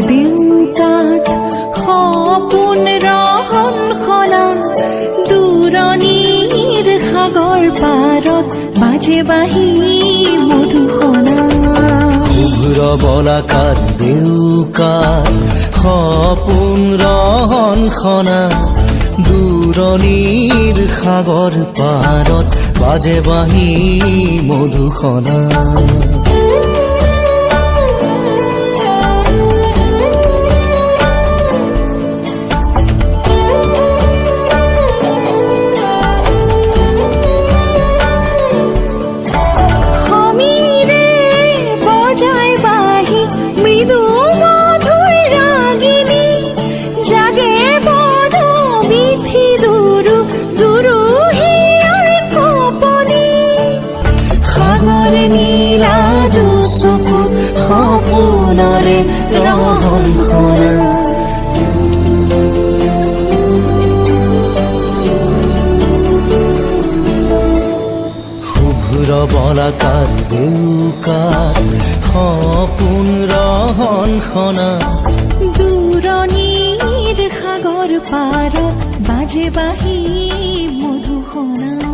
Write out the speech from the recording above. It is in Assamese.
দেউকাত সপোন ৰহন খনা দূৰণিৰ সাগৰ পাৰত বাজে বাঁহী মধুসনা শুভ্ৰ বলাকাৰ দেউকাত সপোন ৰহন খনা দূৰণিৰ সাগৰ পাৰত বাজে বাঁহী মধুসনা চকু সপোনৰে ৰহন খনা শুভ্ৰ বলাকাৰ দেউকাত সপোন ৰহন খনা দূৰণিৰ সাগৰ পাৰত বাজে বাঁহী মধুসনা